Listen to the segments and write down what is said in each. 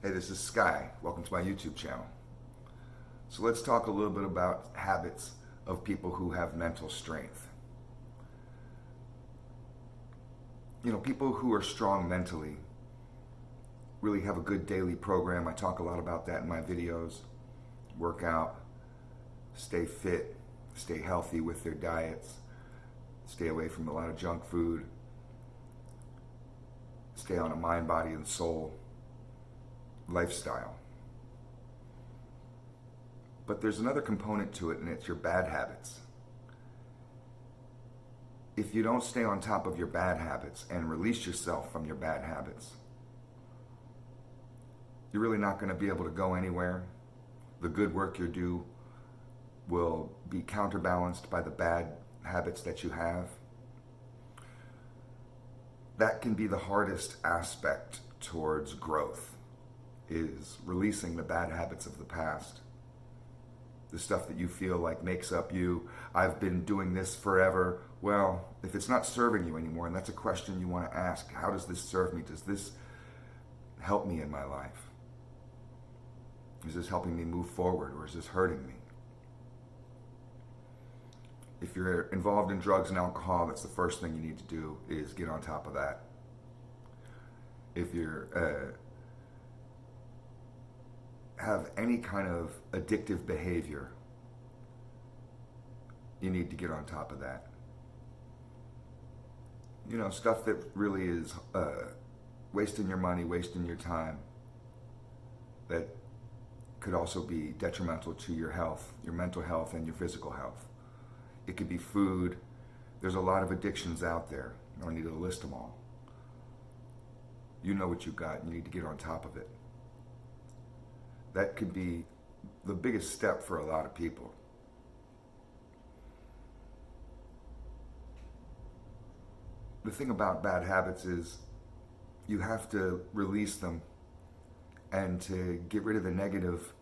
Hey, this is Sky. Welcome to my YouTube channel. So let's talk a little bit about habits of people who have mental strength. People who are strong mentally really have a good daily program. I talk a lot about that in my videos. Work out, stay fit, stay healthy with their diets, stay away from a lot of junk food, stay on a mind, body, and soul lifestyle. But there's another component to it, and it's your bad habits. If you don't stay on top of your bad habits and release yourself from your bad habits, you're really not going to be able to go anywhere. The good work you do will be counterbalanced by the bad habits that you have. That can be the hardest aspect towards growth, is releasing the bad habits of the past. The stuff that you feel like makes up you. I've been doing this forever. Well, if it's not serving you anymore, and that's a question you want to ask, how does this serve me? Does this help me in my life? Is this helping me move forward, or is this hurting me? If you're involved in drugs and alcohol, that's the first thing you need to do, is get on top of that. If you're have any kind of addictive behavior, you need to get on top of that. Stuff that really is wasting your money, wasting your time, that could also be detrimental to your health, your mental health, and your physical health. It could be food. There's a lot of addictions out there. I don't need to list them all. You know what you've got. You need to get on top of it. That could be the biggest step for a lot of people. The thing about bad habits is you have to release them, and to get rid of the negative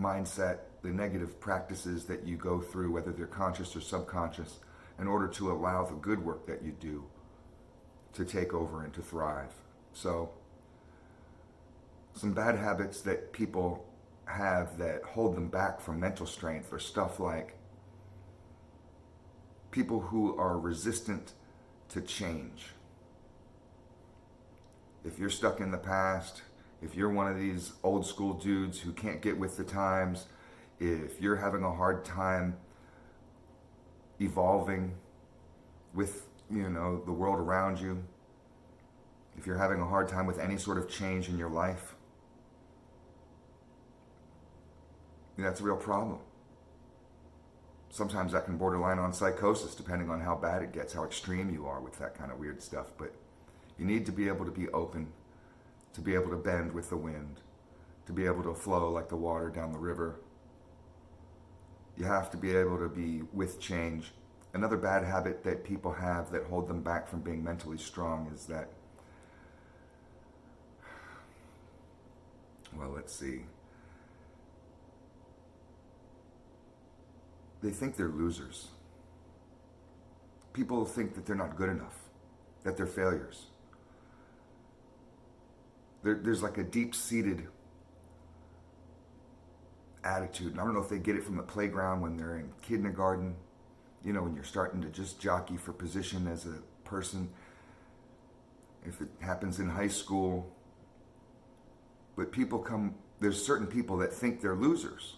mindset, the negative practices that you go through, whether they're conscious or subconscious, in order to allow the good work that you do to take over and to thrive. So, some bad habits that people have that hold them back from mental strength are stuff like people who are resistant to change. If you're stuck in the past, if you're one of these old school dudes who can't get with the times, if you're having a hard time evolving with, the world around you, if you're having a hard time with any sort of change in your life, that's a real problem. Sometimes that can borderline on psychosis, depending on how bad it gets, how extreme you are with that kind of weird stuff. But you need to be able to be open, to be able to bend with the wind, to be able to flow like the water down the river. You have to be able to be with change. Another bad habit that people have that hold them back from being mentally strong is that, let's see. They think they're losers. People think that they're not good enough, that they're failures. There's like a deep-seated attitude, and I don't know if they get it from the playground when they're in kindergarten, when you're starting to just jockey for position as a person, if it happens in high school. But there's certain people that think they're losers.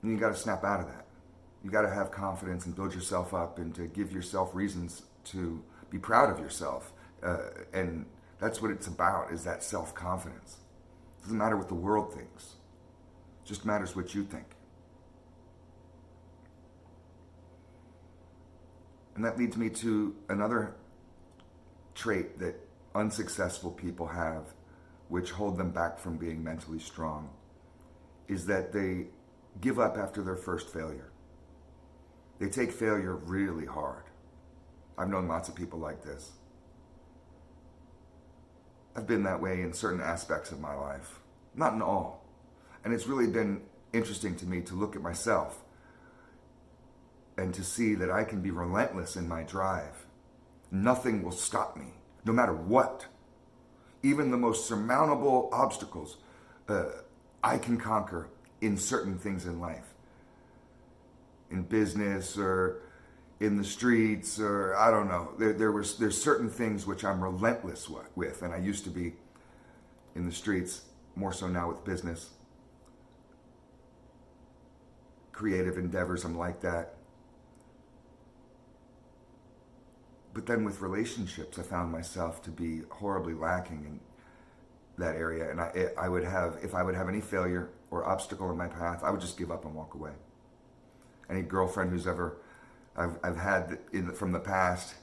And you got to snap out of that. You got to have confidence and build yourself up, and to give yourself reasons to be proud of yourself. And that's what it's about, is that self-confidence. It doesn't matter what the world thinks. It just matters what you think. And that leads me to another trait that unsuccessful people have, which hold them back from being mentally strong, is that they give up after their first failure. They take failure really hard. I've known lots of people like this. I've been that way in certain aspects of my life, not in all. And it's really been interesting to me to look at myself and to see that I can be relentless in my drive. Nothing will stop me, no matter what. even the most surmountable obstacles, I can conquer in certain things in life, in business or in the streets, or I don't know. There's certain things which I'm relentless with, and I used to be in the streets, more so now with business. Creative endeavors, I'm like that. But then with relationships, I found myself to be horribly lacking in that area. And I would have, if I would have any failure or obstacle in my path, I would just give up and walk away. Any girlfriend who's ever, I've had from the past,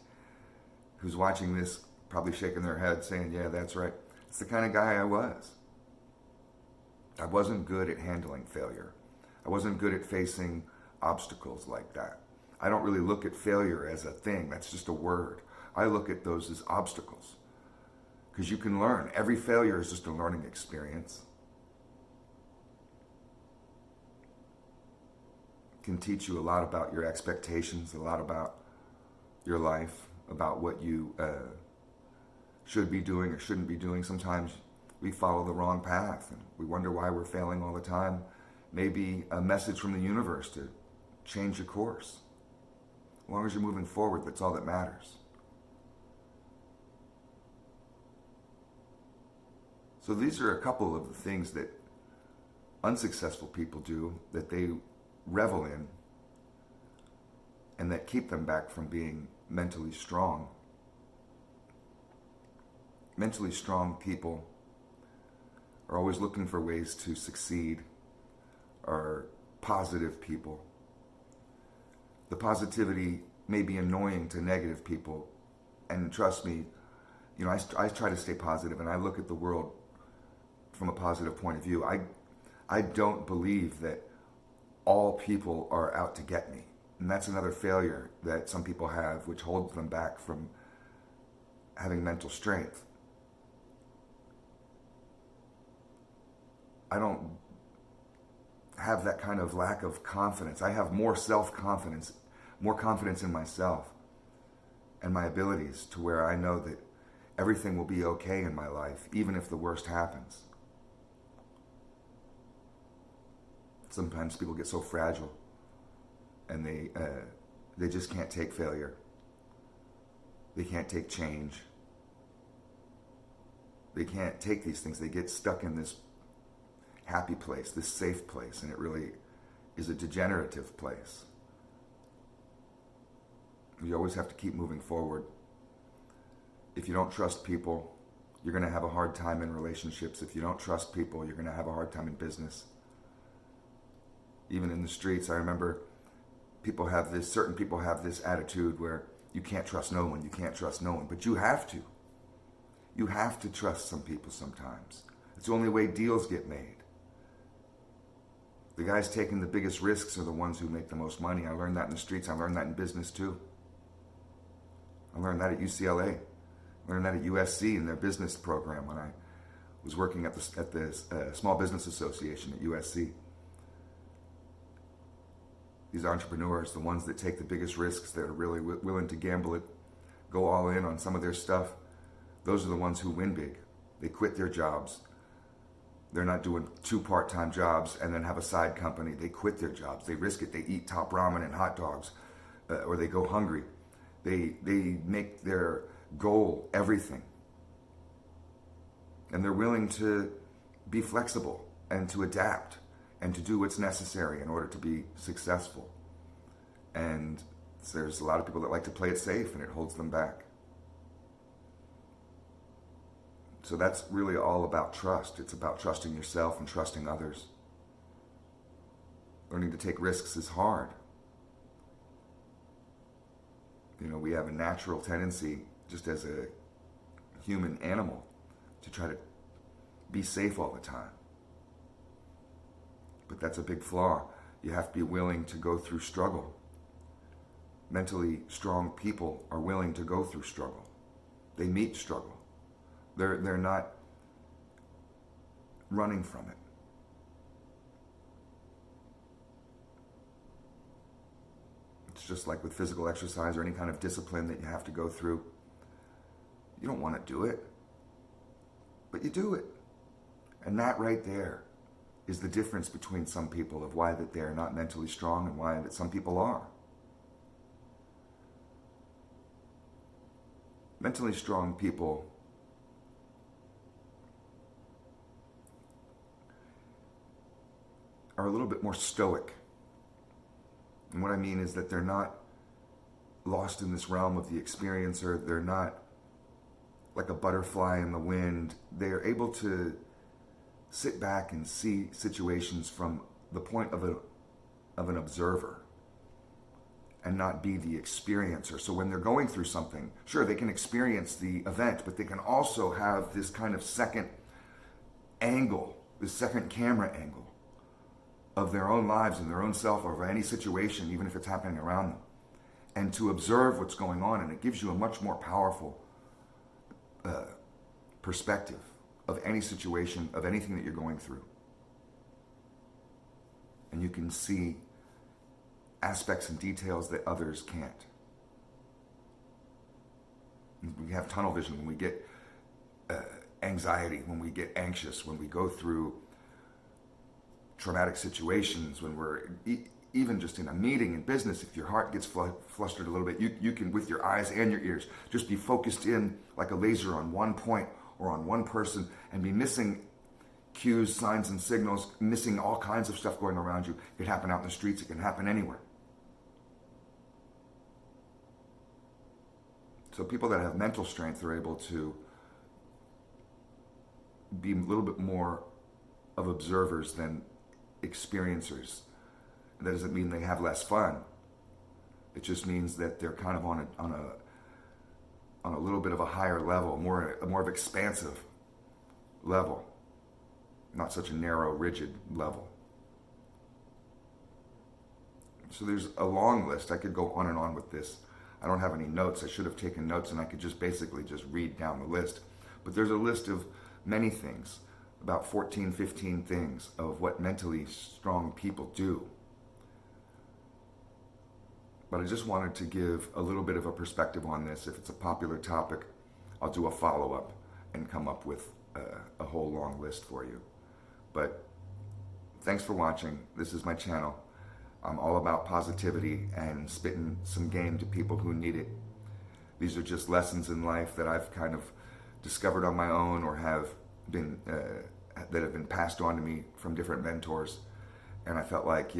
who's watching this, probably shaking their head saying, yeah, that's right. It's the kind of guy I was. I wasn't good at handling failure. I wasn't good at facing obstacles like that. I don't really look at failure as a thing. That's just a word. I look at those as obstacles. Because you can learn. Every failure is just a learning experience. It can teach you a lot about your expectations, a lot about your life, about what you should be doing or shouldn't be doing. Sometimes we follow the wrong path and we wonder why we're failing all the time. Maybe a message from the universe to change your course. As long as you're moving forward, that's all that matters. So these are a couple of the things that unsuccessful people do, that they revel in, and that keep them back from being mentally strong. Mentally strong people are always looking for ways to succeed, are positive people. The positivity may be annoying to negative people, and trust me, you know, I try to stay positive, and I look at the world from a positive point of view. I don't believe that all people are out to get me, and that's another failure that some people have, which holds them back from having mental strength. I don't have that kind of lack of confidence. I have more self-confidence, more confidence in myself and my abilities, to where I know that everything will be okay in my life, even if the worst happens. Sometimes people get so fragile and they just can't take failure. They can't take change. They can't take these things. They get stuck in this happy place, this safe place, and it really is a degenerative place. You always have to keep moving forward. If you don't trust people, you're going to have a hard time in relationships. If you don't trust people, you're going to have a hard time in business. Even in the streets, I remember certain people have this attitude where you can't trust no one, you can't trust no one, but you have to. You have to trust some people sometimes. It's the only way deals get made. The guys taking the biggest risks are the ones who make the most money. I learned that in the streets. I learned that in business too. I learned that at UCLA. I learned that at USC in their business program when I was working at the Small Business Association at USC. These entrepreneurs, the ones that take the biggest risks, that are really willing to gamble it, go all in on some of their stuff, those are the ones who win big. They quit their jobs. They're not doing 2 part-time jobs and then have a side company. They quit their jobs. They risk it. They eat top ramen and hot dogs, or they go hungry. They make their goal everything. And they're willing to be flexible and to adapt and to do what's necessary in order to be successful. And there's a lot of people that like to play it safe, and it holds them back. So that's really all about trust. It's about trusting yourself and trusting others. Learning to take risks is hard. You know, we have a natural tendency, just as a human animal, to try to be safe all the time. But that's a big flaw. You have to be willing to go through struggle. Mentally strong people are willing to go through struggle. They meet struggle. They're not running from it. It's just like with physical exercise or any kind of discipline that you have to go through. You don't want to do it. but you do it. And that right there is the difference between some people of why that they're not mentally strong and why that some people are. Mentally strong people are a little bit more stoic. And what I mean is that they're not lost in this realm of the experiencer. They're not like a butterfly in the wind. They're able to sit back and see situations from the point of an observer and not be the experiencer. So when they're going through something, sure, they can experience the event, but they can also have this kind of second angle, this second camera angle of their own lives and their own self over any situation, even if it's happening around them, and to observe what's going on. And it gives you a much more powerful perspective of any situation, of anything that you're going through. And you can see aspects and details that others can't. We have tunnel vision when we get anxiety, when we get anxious, when we go through traumatic situations, when we're even just in a meeting in business. If your heart gets flustered a little bit, you can, with your eyes and your ears, just be focused in like a laser on one point or on one person and be missing cues, signs, and signals, missing all kinds of stuff going around you. It can happen out in the streets. It can happen anywhere. So people that have mental strength are able to be a little bit more of observers than experiencers. That doesn't mean they have less fun. It just means that they're kind of on a little bit of a higher level, more of expansive level, not such a narrow, rigid level. So there's a long list. I could go on and on with this. I don't have any notes. I should have taken notes and I could just basically just read down the list. But there's a list of many things, about 14, 15 things of what mentally strong people do. But I just wanted to give a little bit of a perspective on this. If it's a popular topic, I'll do a follow-up and come up with a whole long list for you. But thanks for watching. This is my channel. I'm all about positivity and spitting some game to people who need it. These are just lessons in life that I've kind of discovered on my own or have been that have been passed on to me from different mentors. And I felt like,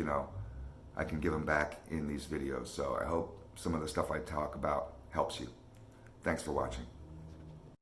I can give them back in these videos. So I hope some of the stuff I talk about helps you. Thanks for watching.